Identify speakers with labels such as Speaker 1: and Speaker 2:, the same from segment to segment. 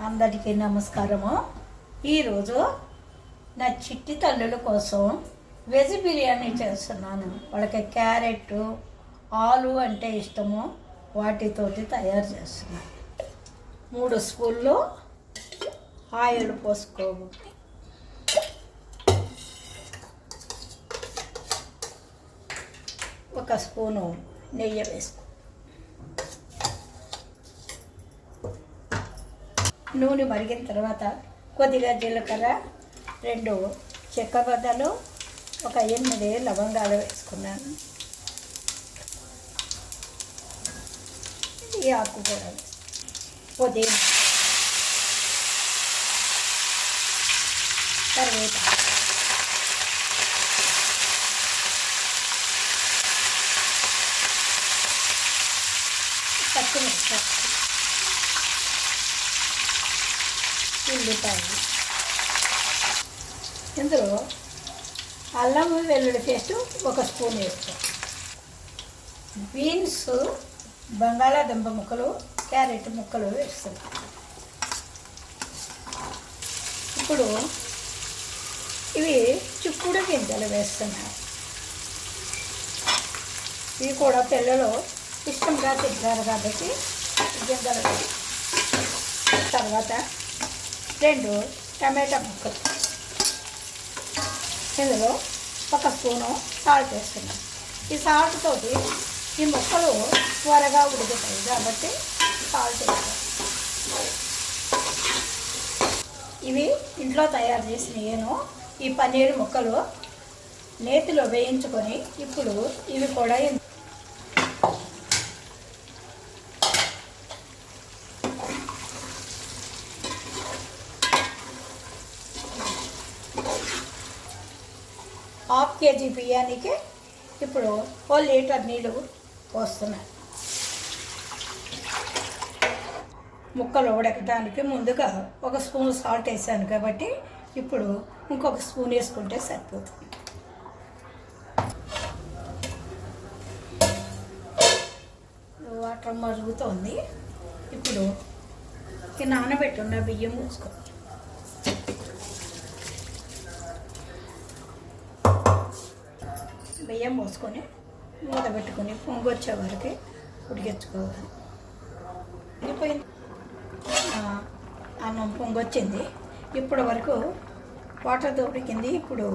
Speaker 1: అందరికీ నమస్కారము. ఈరోజు నా చిట్టి తల్లుల కోసం వెజ్ బిర్యానీ చేస్తున్నాను. వాళ్ళకి క్యారెట్, ఆలు అంటే ఇష్టము, వాటితోటి తయారు చేస్తున్నాను. 3 స్పూన్లు ఆయిల్ పోసుకోము, ఒక స్పూను నెయ్యి వేసుకో, నూనె మరిగిన తర్వాత కొద్దిగా జీలకర్ర, 2 చెక్క బద్దలు, ఒక 8 లవంగాలు వేసుకున్నాను. ఈ ఆకు కూడా పుదీనా, కరివేపాకు, పచ్చిమిర్చి, ఉల్లిపాయలు. ఇందులో అల్లం వెల్లుల్లి పేస్ట్ 1 స్పూన్ వేస్తాం. బీన్స్, బంగాళాదుంప ముక్కలు, క్యారెట్ ముక్కలు వేస్తాం. ఇప్పుడు ఇవి చిక్కుడు గింజలు వేస్తున్నాను. ఇవి కూడా పిల్లలు ఇష్టంగా తింటారు కాబట్టి గింజలు వేసి, తర్వాత 2 టమాటా ముక్కలు, ఇందులో 1 స్పూను సాల్ట్ వేస్తున్నాం. ఈ సాల్ట్ తోటి ఈ ముక్కలు త్వరగా ఉడుకుతాయి కాబట్టి సాల్ట్ వేస్తాం. ఇవి ఇంట్లో తయారు చేసిన ఈ పన్నీరు ముక్కలు నేతిలో వేయించుకొని ఇప్పుడు ఇవి కూడా ½ కేజీ బియ్యానికి ఇప్పుడు 1 లీటర్ నీళ్ళు పోస్తున్నాను. ముక్కలు ఉడకడానికి ముందుగా 1 స్పూన్ సాల్ట్ వేసాను కాబట్టి ఇప్పుడు ఇంకొక స్పూన్ వేసుకుంటే సరిపోతుంది. వాటర్ మరుగుతోంది. ఇప్పుడు ఈ నానబెట్టున్న బియ్యం పోసుకో, బియ్యం పోసుకొని మూత పెట్టుకొని పొంగి వచ్చే వరకు ఉడికించుకోవాలి. ఉడికిపోయింది, అన్నం పొంగి వచ్చింది. ఇప్పటి వరకు వాటర్తో ఉడికింది. ఇప్పుడు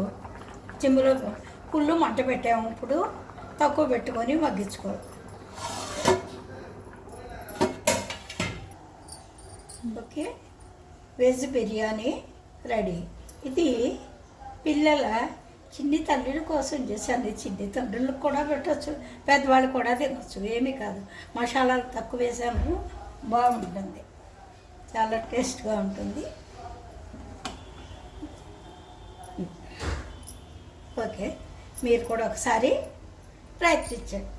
Speaker 1: చిమ్ములో ఫుల్లు మంట పెట్టాము. ఇప్పుడు తక్కువ పెట్టుకొని మగ్గించుకోవాలి. Okay, veg biryani ready. ఇది పిల్లల చిన్ని తల్లుల కోసం చేశాను. చిన్ని తండ్రులకు కూడా పెట్టచ్చు, పెద్దవాళ్ళు కూడా తినచ్చు, ఏమీ కాదు. మసాలాలు తక్కువ వేసాను, బాగుంటుంది, చాలా టేస్ట్గా ఉంటుంది. ఓకే, మీరు కూడా ఒకసారి ప్రయత్నించండి.